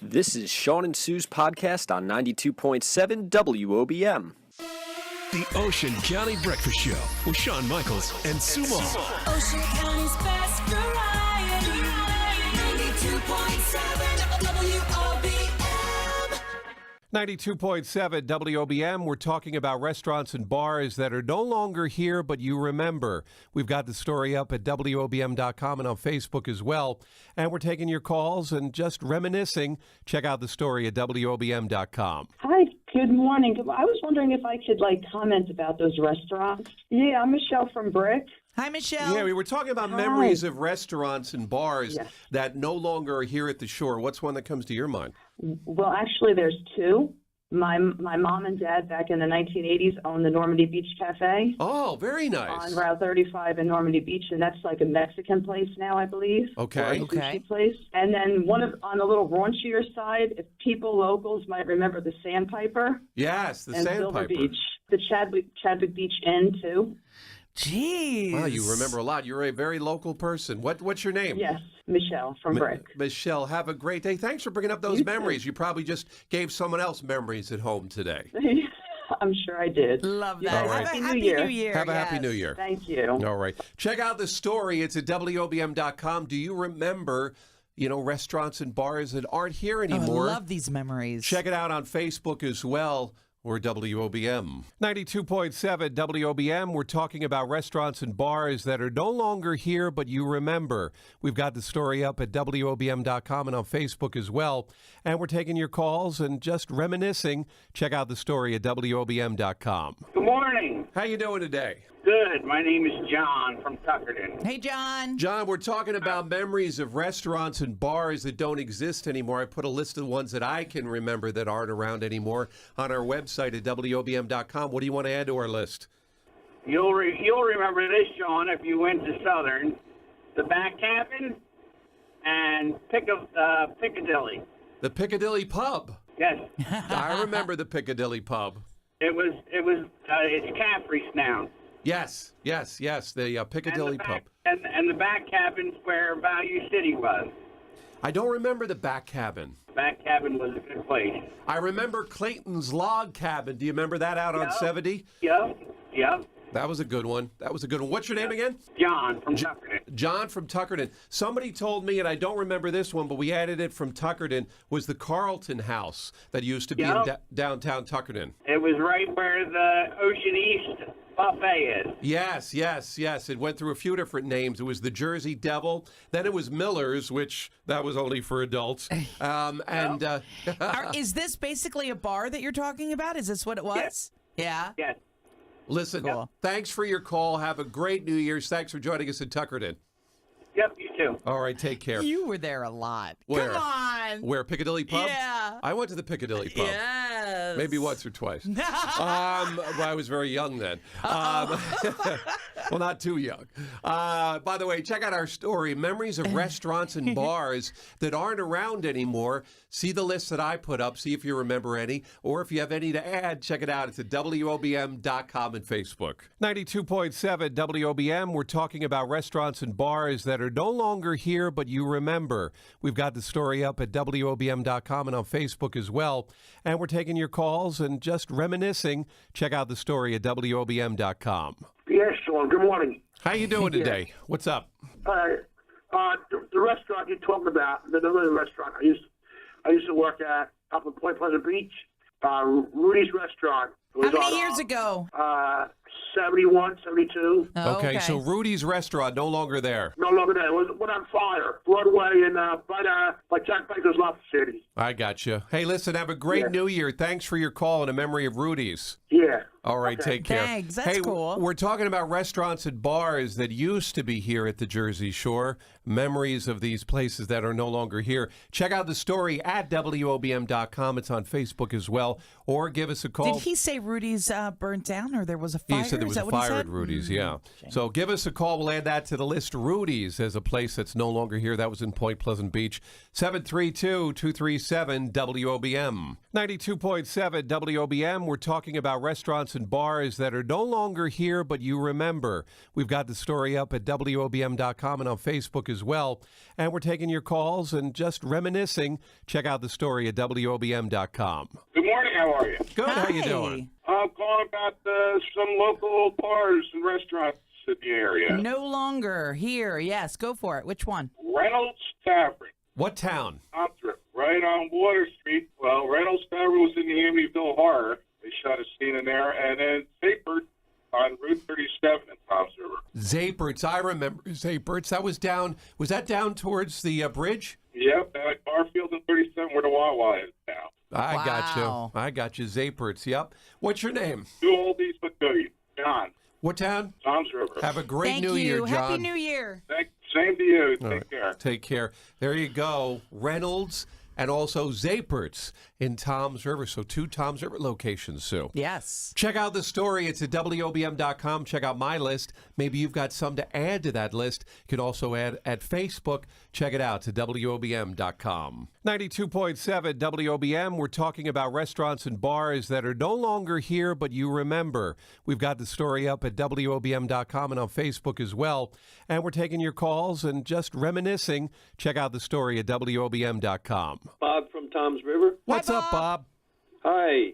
This is Shawn and Sue's podcast on 92.7 WOBM. The Ocean County Breakfast Show with Shawn Michaels and Sue Moss. Ocean County's best variety. 92.7 WOBM. 92.7 WOBM. We're talking about restaurants and bars that are no longer here, but you remember. We've got the story up at WOBM.com and on Facebook as well. And we're taking your calls and just reminiscing. Check out the story at WOBM.com. Hi, good morning. I was wondering if I could, comment about those restaurants. Yeah, I'm Michelle from Brick. Hi, Michelle. Yeah, we were talking about Hi. memories of restaurants and bars Yes. that no longer are here at the shore. What's one that comes to your mind? Well, actually, there's two. My mom and dad back in the 1980s owned the Normandy Beach Cafe Oh, very nice. on Route 35 in Normandy Beach, and that's like a Mexican place now, I believe. Okay. Or a Okay. sushi place. And then on a little raunchier side, if people locals might remember the Sandpiper Yes, the and Silver Sandpiper. Beach. The Chadwick Beach Inn, too. Jeez. Wow, you remember a lot. You're a very local person. What's your name? Yes, Michelle from Brick. Michelle, have a great day. Thanks for bringing up those You too. memories. You probably just gave someone else memories at home today. I'm sure I did. Love Yeah, that. All right. Have a Happy New happy Year. New Year. Have a happy yes. New Year. Thank you. All right. Check out the story. It's at WOBM.com. Do you remember, restaurants and bars that aren't here Oh, I anymore? love these memories. Check it out on Facebook as well. Or WOBM. 92.7 WOBM. We're talking about restaurants and bars that are no longer here, but you remember. We've got the story up at WOBM.com and on Facebook as well. And we're taking your calls and just reminiscing. Check out the story at WOBM.com. Good morning. How you doing today? Good. My name is John from Tuckerton. Hey, John. John, we're talking about memories of restaurants and bars that don't exist anymore. I put a list of the ones that I can remember that aren't around anymore on our website at WOBM.com. What do you want to add to our list? You'll remember this, John, if you went to Southern, the Back Cabin and Piccadilly. The Piccadilly Pub. Yes, I remember the Piccadilly Pub. it's Caffrey's now. Yes, the Piccadilly Pub. And the Back Cabin's where Value City was. I don't remember the Back Cabin. Back Cabin was a good place. I remember Clayton's Log Cabin. Do you remember that out on Yep. 70? Yep. That was a good one. What's your name again? John from Tuckerton. John from Tuckerton. Somebody told me, and I don't remember this one, but we added it from Tuckerton, was the Carlton House that used to be in downtown Tuckerton. It was right where the Ocean East buffet is. Yes. It went through a few different names. It was the Jersey Devil. Then it was Miller's, which that was only for adults. Is this basically a bar that you're talking about? Is this what it was? Yeah. Yes. Listen, Cool. thanks for your call. Have a great New Year's. Thanks for joining us in Tuckerton. Yep, you too. All right, take care. You were there a lot. Where? Come on. Where, Piccadilly Pub? Yeah. I went to the Piccadilly Pub. Yes. Maybe once or twice. I was very young then. Well, not too young. By the way, check out our story, Memories of Restaurants and Bars That Aren't Around Anymore. See the list that I put up. See if you remember any. Or if you have any to add, check it out. It's at WOBM.com and Facebook. 92.7 WOBM. We're talking about restaurants and bars that are no longer here, but you remember. We've got the story up at WOBM.com and on Facebook as well. And we're taking your calls and just reminiscing. Check out the story at WOBM.com. Yes, Shawn. Good morning. How you doing today? What's up? The restaurant you talked about, the restaurant I used to work at up in Point Pleasant Beach, Rudy's Restaurant. It was How many on, years ago? 71, 72. Oh, Okay, so Rudy's Restaurant, no longer there. No longer there. It went on fire. Broadway and by Jack Baker's Lobster City. I got you. Hey, listen, have a great New Year. Thanks for your call and a memory of Rudy's. Yeah. All right, Okay. take care. Thanks, that's cool. We're talking about restaurants and bars that used to be here at the Jersey Shore. Memories of these places that are no longer here. Check out the story at WOBM.com. It's on Facebook as well. Or give us a call. Did he say Rudy's burnt down or there was a fire? He said there was a fire at Rudy's, yeah. So give us a call. We'll add that to the list. Rudy's as a place that's no longer here. That was in Point Pleasant Beach. 732-237-WOBM. 92.7 WOBM. We're talking about restaurants and bars that are no longer here, but you remember. We've got the story up at WOBM.com and on Facebook as well. And we're taking your calls and just reminiscing. Check out the story at WOBM.com. Good morning. How are you? Good. How you Hi. doing? I'm calling about some local bars and restaurants in the area. No longer here. Yes, go for it. Which one? Reynolds Tavern, What town? Thompson, right on Water Street. Well, Reynolds Tavern was in the Amityville Horror. They shot a scene in there. And then Zapert on Route 37 in Tom's River. Zapert's. I remember Zapert's. That was down. Was that down towards the bridge? Yep, at Barfield and 37 where the Wawa is now. I got Wow. you. I got you. Zapert's. Yep. What's your name? Two oldies but goodies. John, What town? Tom's River. Have a great Thank New you. Year, John. Happy New Year. Same to you. All Take right. care. Take care. There you go. Reynolds and also Zapert's in Tom's River. So 2 Tom's River locations, Sue. Yes. Check out the story. It's at WOBM.com. Check out my list. Maybe you've got some to add to that list. You can also add at Facebook. Check it out to WOBM.com. 92.7 WOBM. We're talking about restaurants and bars that are no longer here, but you remember. We've got the story up at WOBM.com and on Facebook as well. And we're taking your calls and just reminiscing. Check out the story at WOBM.com. Bob from Tom's River. What's Hi, up, Bob? Hi.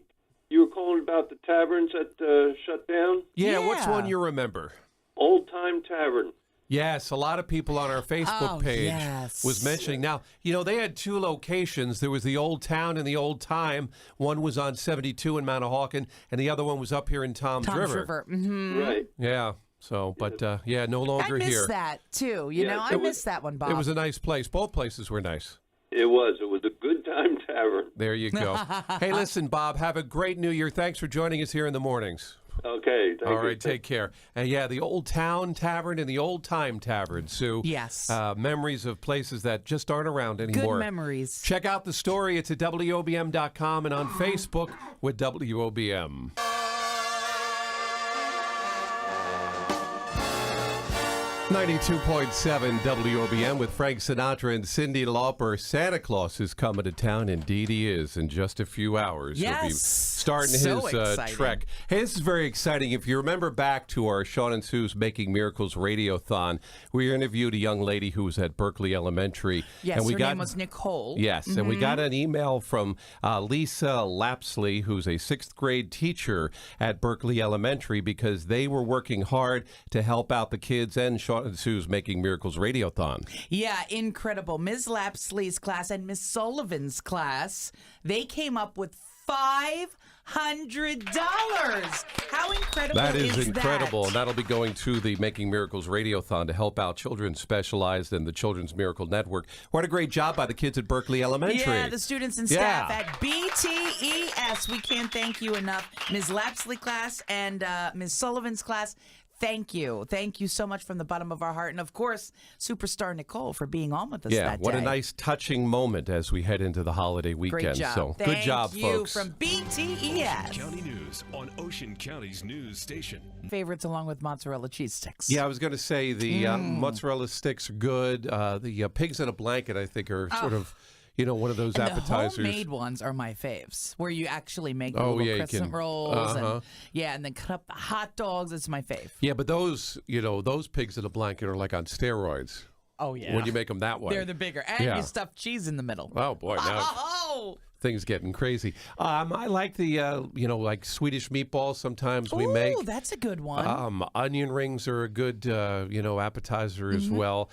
You were calling about the taverns that shut down? Yeah, what's Yeah. one you remember? Old Time Tavern. Yes, a lot of people on our Facebook Oh, page yes. was mentioning. Now, you know, they had 2 locations. There was the Old Town and the Old Time. One was on 72 in Manahawkin, and the other one was up here in Tom's River. Mm-hmm. Right. Yeah. So, but yeah, no I longer miss here. that, too. You Yeah, know, I it was- miss that one, Bob. It was a nice place. Both places were nice. It was. It was a good time tavern. There you go. Hey, listen, Bob, have a great New Year. Thanks for joining us here in the mornings. Okay. Thank All you. right, take care. And yeah, the Old Town Tavern and the Old Time Tavern, Sue. Yes. Memories of places that just aren't around Good anymore. memories. Check out the story. It's at WOBM.com and on Facebook with WOBM. 92.7 WOBM with Frank Sinatra and Cyndi Lauper. Santa Claus is coming to town. Indeed he is. In just a few hours. He'll be Yes. starting So his exciting. trek. Hey, this is very exciting. If you remember back to our Shawn and Sue's Making Miracles Radiothon, we interviewed a young lady who was at Berkeley Elementary. Yes, and we her got, name was Nicole. Yes, and we got an email from Lisa Lapsley, who's a 6th grade teacher at Berkeley Elementary, because they were working hard to help out the kids and Shawn and Sue's Making Miracles Radiothon. Yeah, incredible. Ms. Lapsley's class and Miss Sullivan's class, they came up with $500. How incredible That is that? incredible, and that'll be going to the Making Miracles Radiothon to help out children specialized in the Children's Miracle Network. What a great job by the kids at Berkeley Elementary. Yeah, the students and staff at BTES. We can't thank you enough. Ms. Lapsley class and Ms. Sullivan's class. Thank you. Thank you so much from the bottom of our heart. And, of course, Superstar Nicole for being on with us Yeah, that what day. a nice, touching moment as we head into the holiday weekend. Great job. So, Thank good job, you folks. from BTES. County News on Ocean County's news station. Favorites along with mozzarella cheese sticks. Yeah, I was going to say the mozzarella sticks are good. The pigs in a blanket, I think, are sort of, you know, one of those And appetizers. the homemade ones are my faves, where you actually make Oh, little yeah, you crescent can- rolls and then cut up the hot dogs. It's my fave. Yeah, but those, you know, those pigs in a blanket are like on steroids Oh yeah, when you make them that way. they're the bigger, and Yeah. you stuff cheese in the middle. Oh boy, now Oh, things getting crazy. I like the, you know, like Swedish meatballs. Sometimes we make. that's a good one. Onion rings are a good, you know, appetizer as well.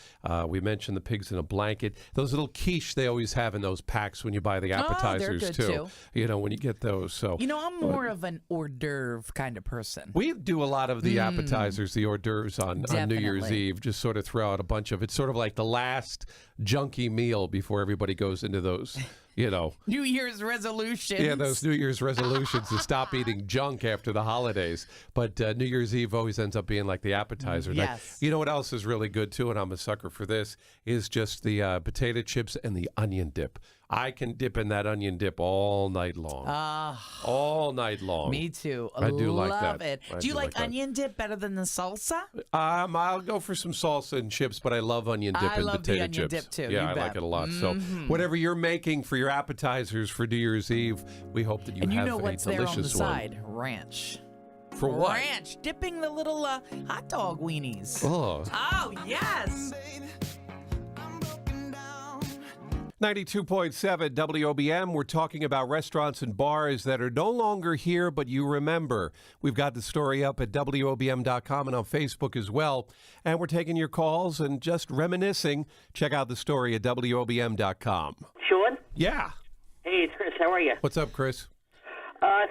We mentioned the pigs in a blanket. Those little quiche they always have in those packs when you buy the appetizers good too. You know, when you get those. So You know, I'm more of an hors d'oeuvre kind of person. we do a lot of the appetizers, the hors d'oeuvres on New Year's Definitely. Eve. Just sort of throw out a bunch of. It's sort of like the last junky meal before everybody goes into those. You know, New Year's resolutions. yeah, those New Year's resolutions to stop eating junk after the holidays. But New Year's Eve always ends up being like the appetizer. Now, Yes. you know what else is really good, too, and I'm a sucker for this, is just the potato chips and the onion dip. I can dip in that onion dip all night long. All night long. Me too. I do like Love that. it. I Do you do like like that. onion dip better than the salsa? I'll go for some salsa and chips, but I love onion dip I and love the potato onion chips. dip, too. Yeah, You I bet. like it a lot. So whatever you're making for your appetizers for New Year's Eve, we hope that you And you have know a what's there on the delicious one. side? Ranch. For what? Ranch. Dipping the little hot dog weenies. Oh. Oh, yes. 92.7 WOBM. We're talking about restaurants and bars that are no longer here, but you remember. We've got the story up at WOBM.com and on Facebook as well. And we're taking your calls and just reminiscing. Check out the story at WOBM.com. Shawn? Yeah. Hey, it's Chris. How are you? What's up, Chris?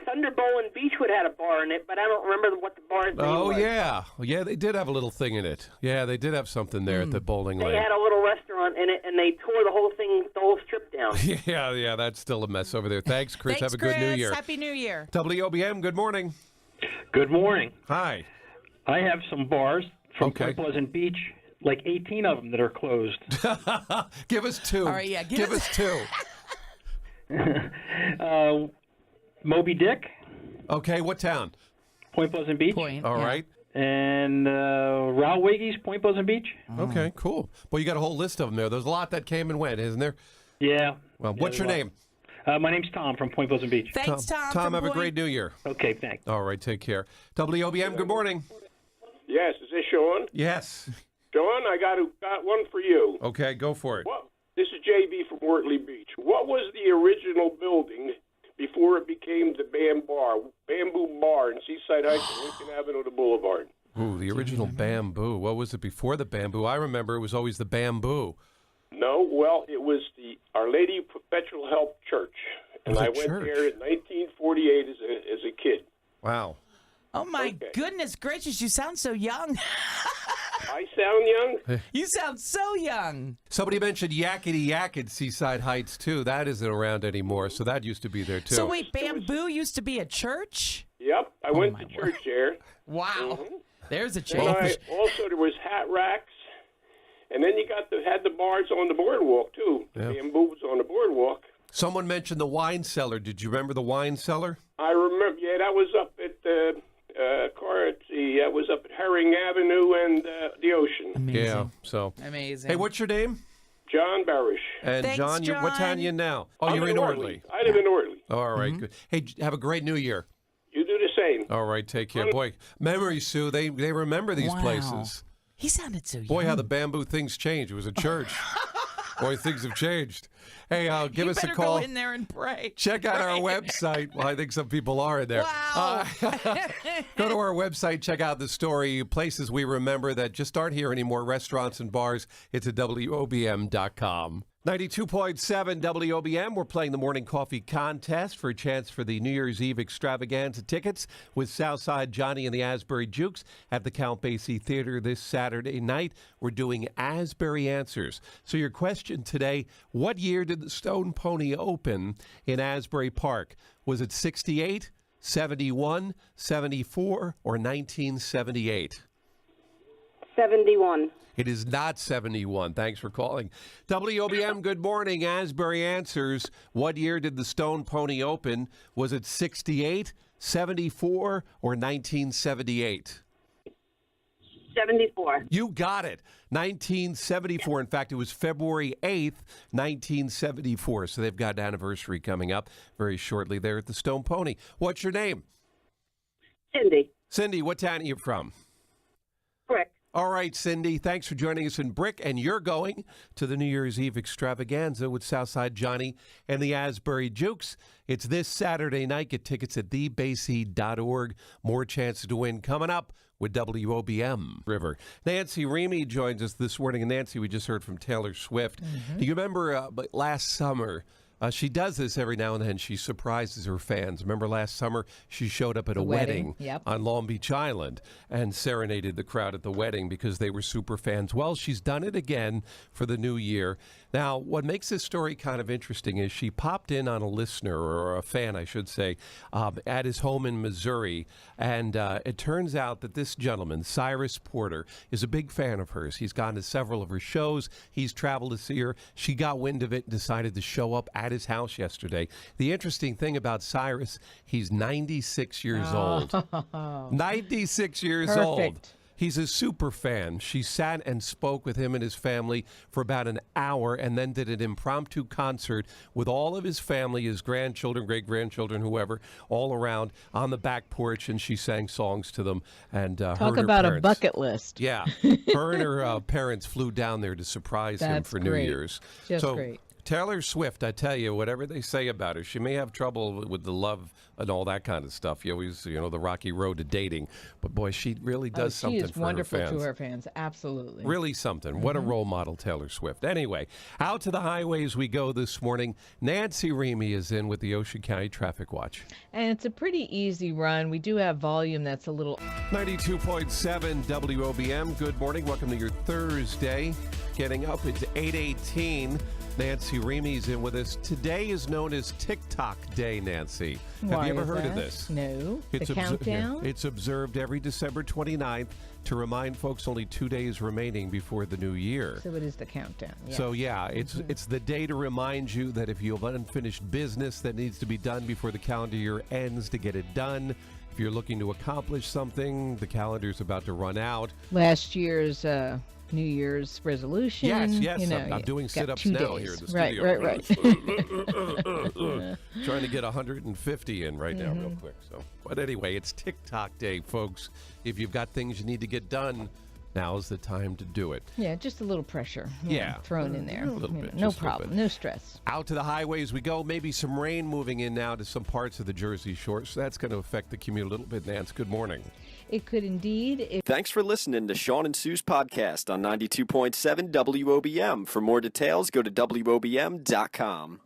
Thunderbowl in Beechwood had a bar in it, but I don't remember what the bar's name Oh, was. yeah. Yeah, they did have a little thing in it. Yeah, they did have something there at the bowling They lane. had a little restaurant in it, and they tore the whole strip down. Yeah, that's still a mess over there. Thanks, Chris. Thanks, have a good New Chris. Year. Happy New Year. WOBM, good morning. Good morning. Hi. I have some bars from Okay. Point Pleasant Beach, like 18 of them that are closed. Give us two. All right, yeah, Give us two. Moby Dick, Okay, what town? Point Pleasant Beach. All right. And Rowwiggy's, Point Pleasant Beach. Okay, cool. Well, you got a whole list of them there. There's a lot that came and went, isn't there? Yeah. Well, what's your name? My name's Tom from Point Pleasant Beach. Thanks, Tom. Tom, from have a Point- great New Year. Okay, thanks. All right, take care. WOBM, good morning. Yes, is this Shawn? Yes. Shawn, I got one for you. Okay, go for it. What? This is JB from Wortley Beach. What was the original building before it became the Bamboo Bar in Seaside Heights and Lincoln Avenue to Boulevard? Ooh, the original Bamboo. What was it before the Bamboo? I remember it was always the Bamboo. No, well, it was the Our Lady of Perpetual Help Church. And Was it I went church? there in 1948 as a kid. Wow. Oh, my goodness gracious. You sound so young. I sound young? You sound so young. Somebody mentioned Yakety Yak at Seaside Heights, too. That isn't around anymore, so that used to be there, too. So, wait, Bamboo used to be a church? Yep, I went to church there. Wow. There's a And change. also, there was hat racks. And then you had the bars on the boardwalk, too. Yeah. Bamboo was on the boardwalk. Someone mentioned the wine cellar. Did you remember the wine cellar? I remember, yeah, that was up at that was up at Herring Avenue and the Ocean. Amazing. Yeah, so. Amazing. Hey, what's your name? John Barish. And Thanks, John, what town John. are you in now? Oh, I'm you're in Ortley. I live in Ortley. All right, good. Hey, have a great New Year. You do the same. All right, take care. Boy, memories, Sue, they remember these Wow. places. He sounded so young. Boy, how the Bamboo things changed. It was a church. Boy, things have changed. Hey, give You us a better call. go in there and pray. Check out our Pray. website. Well, I think some people are in there. Wow. Go to our website, check out the story, places we remember that just aren't here anymore, restaurants and bars. It's at WOBM.com. 92.7 WOBM. We're playing the Morning Coffee Contest for a chance for the New Year's Eve extravaganza tickets with Southside Johnny and the Asbury Jukes at the Count Basie Theater this Saturday night. We're doing Asbury Answers. So your question today, what year did the Stone Pony open in Asbury Park? Was it 68, 71, 74, or 1978? 71. It is not 71. Thanks for calling. WOBM, good morning. Asbury Answers. What year did the Stone Pony open? Was it 68, 74, or 1978? 74. You got it. 1974. In fact, it was February 8th, 1974. So they've got an anniversary coming up very shortly there at the Stone Pony. What's your name? Cindy. Cindy, what town are you from? Brick. All right, Cindy, thanks for joining us in Brick, and you're going to the New Year's Eve extravaganza with Southside Johnny and the Asbury Jukes. It's this Saturday night. Get tickets at thebasie.org. More chances to win coming up with WOBM River. Nancy Remy joins us this morning, and Nancy, we just heard from Taylor Swift. Do you remember last summer? She does this every now and then. She surprises her fans. Remember last summer, she showed up at a wedding Yep. on Long Beach Island and serenaded the crowd at the wedding because they were super fans. Well, she's done it again for the new year. Now, what makes this story kind of interesting is she popped in on a listener, or a fan, I should say, at his home in Missouri. And it turns out that this gentleman, Cyrus Porter, is a big fan of hers. He's gone to several of her shows. He's traveled to see her. She got wind of it and decided to show up at his house yesterday. The interesting thing about Cyrus, he's 96 years old. 96 years old. Perfect. He's a super fan. She sat and spoke with him and his family for about an hour and then did an impromptu concert with all of his family, his grandchildren, great-grandchildren, whoever, all around on the back porch, and she sang songs to them. And Talk about a bucket list. Yeah. Her and her parents flew down there to surprise him That's for great. New Year's. Just so, great. Taylor Swift, I tell you, whatever they say about her, she may have trouble with the love and all that kind of stuff. You always, the rocky road to dating. But boy, she really does something for her fans. She is wonderful to her fans, absolutely. Really something. What a role model, Taylor Swift. Anyway, out to the highways we go this morning. Nancy Remy is in with the Ocean County Traffic Watch. And it's a pretty easy run. We do have volume that's a little... 92.7 WOBM. Good morning. Welcome to your Thursday. Getting up, it's 8:18. Nancy Remy's in with us. Today is known as TikTok Day, Nancy. Have you ever heard of this? No. It's the countdown? It's observed every December 29th to remind folks only 2 days remaining before the new year. So it is the countdown. Yes. So yeah, it's the day to remind you that if you have unfinished business that needs to be done before the calendar year ends, to get it done. If you're looking to accomplish something, the calendar's about to run out. Last year's New Year's resolution. Yes. I'm doing sit-ups now here in the studio. Right. Trying to get 150 in right now real quick. So, but anyway, it's TikTok Day, folks. If you've got things you need to get done, now's the time to do it. Yeah, just a little pressure. Yeah. Thrown in there. A little bit. No just a little problem. bit. No stress. Out to the highways we go. Maybe some rain moving in now to some parts of the Jersey Shore. So that's going to affect the commute a little bit, Nance. Good morning. It could indeed. Thanks for listening to Shawn and Sue's podcast on 92.7 WOBM. For more details, go to WOBM.com.